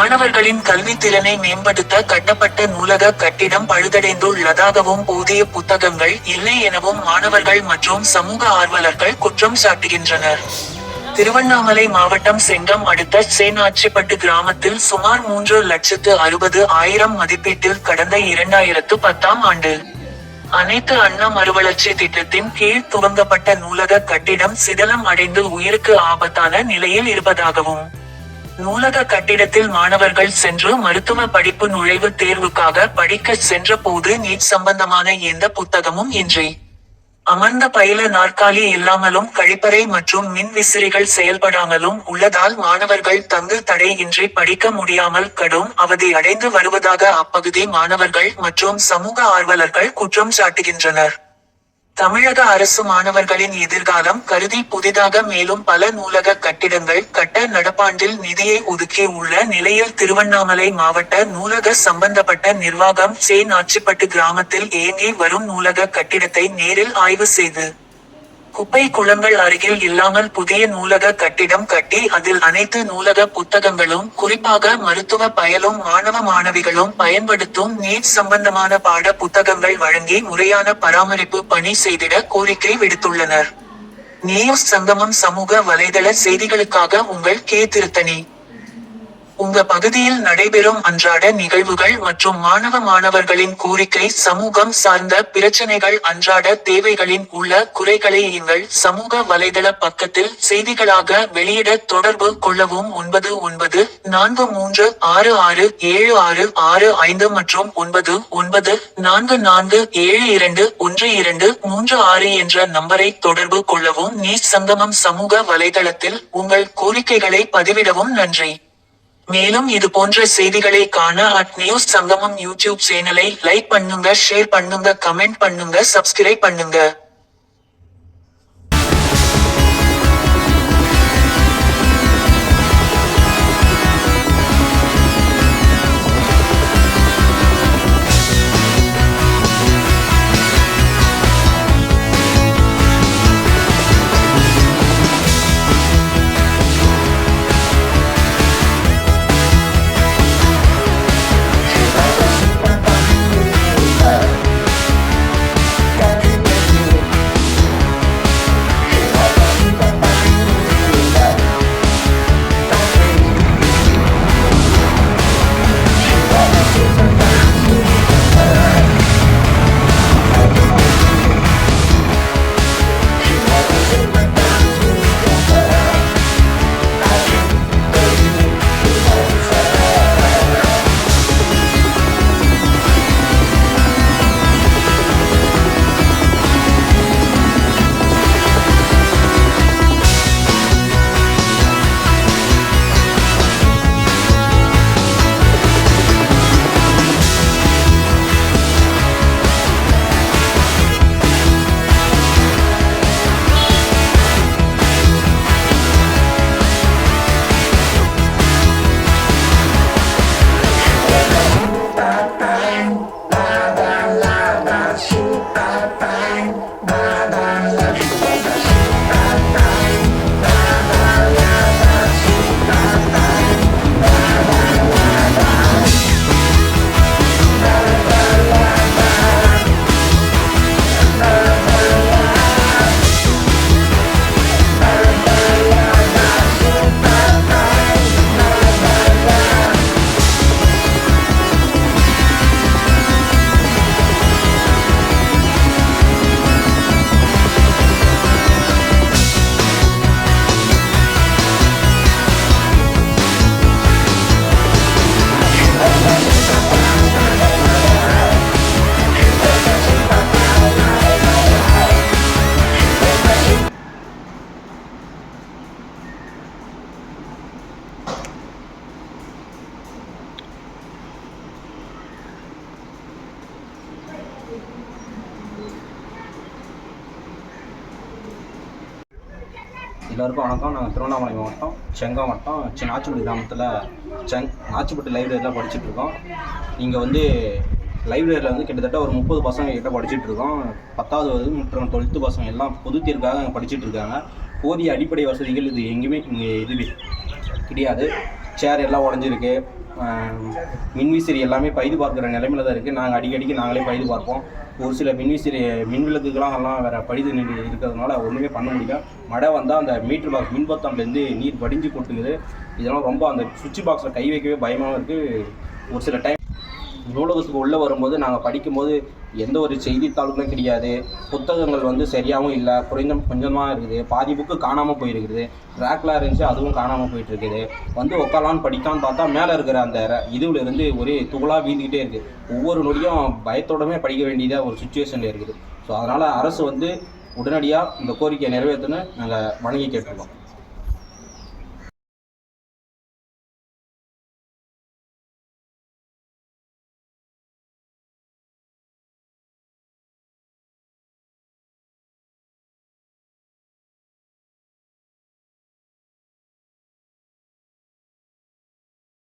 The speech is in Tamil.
மாணவர்களின் கல்வி திறனை மேம்படுத்த கட்டப்பட்ட நூலக கட்டிடம் பழுதடைந்துள்ளதாகவும் போதிய புத்தகங்கள் இல்லை எனவும் மாணவர்கள் மற்றும் சமூக ஆர்வலர்கள் குற்றம் சாட்டுகின்றனர். திருவண்ணாமலை மாவட்டம் செங்கம் அடுத்த சேனாச்சிப்பட்டு கிராமத்தில் சுமார் 3,60,000 மதிப்பீட்டில் கடந்த 2010ஆம் ஆண்டு அனைத்து அண்ணா மறுவளர்ச்சி திட்டத்தின் கீழ் துவங்கப்பட்ட நூலக கட்டிடம் சிதலம் அடைந்து உயிருக்கு ஆபத்தான நிலையில் இருப்பதாகவும், நூலக கட்டிடத்தில் மாணவர்கள் சென்று மருத்துவ படிப்பு நுழைவுத் தேர்வுக்காக படிக்க சென்ற போது நீட் சம்பந்தமான எந்த புத்தகமும் இன்றி, அமர்ந்த பயில நாற்காலி இல்லாமலும் கழிப்பறை மற்றும் மின் விசிறிகள் செயல்படாமலும் உள்ளதால் மாணவர்கள் தங்கு தடை இன்றி படிக்க முடியாமல் கடும் அவதி அடைந்து வருவதாக அப்பகுதி மாணவர்கள் மற்றும் சமூக ஆர்வலர்கள் குற்றம் சாட்டுகின்றனர். தமிழக அரசு மாணவர்களின் எதிர்காலம் கருதி புதிதாக மேலும் பல நூலக கட்டிடங்கள் கட்ட நடப்பாண்டில் நிதியை ஒதுக்கி உள்ள நிலையில் திருவண்ணாமலை மாவட்ட நூலக சம்பந்தப்பட்ட நிர்வாகம் சேனாச்சிப்பட்டு கிராமத்தில் இயங்கி வரும் நூலக கட்டிடத்தை நேரில் ஆய்வு செய்து, குப்பை குளங்கள் அருகில் இல்லாமல் புதிய நூலக கட்டிடம் கட்டி அதில் அனைத்து நூலக புத்தகங்களும் குறிப்பாக மருத்துவ பயலும் மாணவ மாணவிகளும் பயன்படுத்தும் நீட் சம்பந்தமான பாட புத்தகங்கள் வழங்கி முறையான பராமரிப்பு பணி செய்திட கோரிக்கை விடுத்துள்ளனர். நியூஸ் சங்கமம் சமூக வலைதள செய்திகளுக்காக உங்கள் கே. திருத்தணி. உங்க பகுதியில் நடைபெறும் அன்றாட நிகழ்வுகள் மற்றும் மாணவர்களின் கோரிக்கை, சமூகம் சார்ந்த பிரச்சனைகள், அன்றாட தேவைகளின் உள்ள குறைகளை எங்கள் சமூக வலைதள பக்கத்தில் செய்திகளாக வெளியிட தொடர்பு கொள்ளவும். 9943667665 மற்றும் 9944721236 என்ற நம்பரை தொடர்பு கொள்ளவும். நியூஸ் சங்கமம் சமூக வலைதளத்தில் உங்கள் கோரிக்கைகளை பதிவிடவும். நன்றி. மேலும் இது போன்ற செய்திகளை காண @நியூஸ் சங்கமம் யூடியூப் சேனலை லைக் பண்ணுங்க, ஷேர் பண்ணுங்க, கமெண்ட் பண்ணுங்க, சப்ஸ்கிரைப் பண்ணுங்க. எல்லோருக்கும் வணக்கம். நாங்கள் திருவண்ணாமலை மாவட்டம் செங்கம் வட்டம் நாச்சிப்பட்டு கிராமத்தில் நாச்சிப்பட்டு லைப்ரரியில் படிச்சுட்ருக்கோம். இங்கே வந்து லைப்ரரியில் வந்து கிட்டத்தட்ட ஒரு 30 பசங்க கிட்ட படிச்சுட்ருக்கோம். 10வது மற்றும் 12th பசங்க எல்லாம் பொது தேர்வுக்காக அங்கே படிச்சுட்ருக்காங்க. போதிய அடிப்படை வசதிகள் இது எங்கேயுமே இங்கே இது கிடையாது. சேர் எல்லாம் உடஞ்சிருக்கு, மின்விசிறி எல்லாமே பழுது பார்க்குற நிலைமையில தான் இருக்குது. நாங்கள் அடிக்கடிக்கு நாங்களே பழுது பார்ப்போம். ஒரு சில மின்விசிறி மின்விளக்குகள்லாம் எல்லாம் வேறு பழுது இருக்கிறதுனால ஒன்றுமே பண்ண முடியல. மழை வந்தால் அந்த மீட்ரு பாக்ஸ் மின்பத்தாம்லேருந்து நீர் வடிஞ்சு கொட்டுக்குது. இதெல்லாம் ரொம்ப அந்த சுவிட்ச் பாக்ஸில் கை வைக்கவே பயமாகவும் இருக்குது. ஒரு சில டைம் நூலகத்துக்கு உள்ளே வரும்போது நாங்கள் படிக்கும்போது எந்த ஒரு செய்தித்தாளுகளும் கிடையாது, புத்தகங்கள் வந்து சரியாகவும் இல்லை, கொஞ்சமாக இருக்குது, பாதி புக்கு காணாமல் போயிருக்குது, ரேக்லாம் இருந்துச்சு அதுவும் காணாமல் போயிட்டுருக்குது. வந்து உட்காலான்னு படிக்கான்னு பார்த்தா மேலே இருக்கிற அந்த இதுவில் இருந்து ஒரே துகளாக வீழ்ந்துக்கிட்டே இருக்குது. ஒவ்வொரு நொடியும் பயத்தோடமே படிக்க வேண்டியதாக ஒரு சுச்சுவேஷனில் இருக்குது. ஸோ அதனால் அரசு வந்து உடனடியாக இந்த கோரிக்கையை நிறைவேற்றணும்னு நாங்கள் வணங்கி கேட்டுருக்கோம்.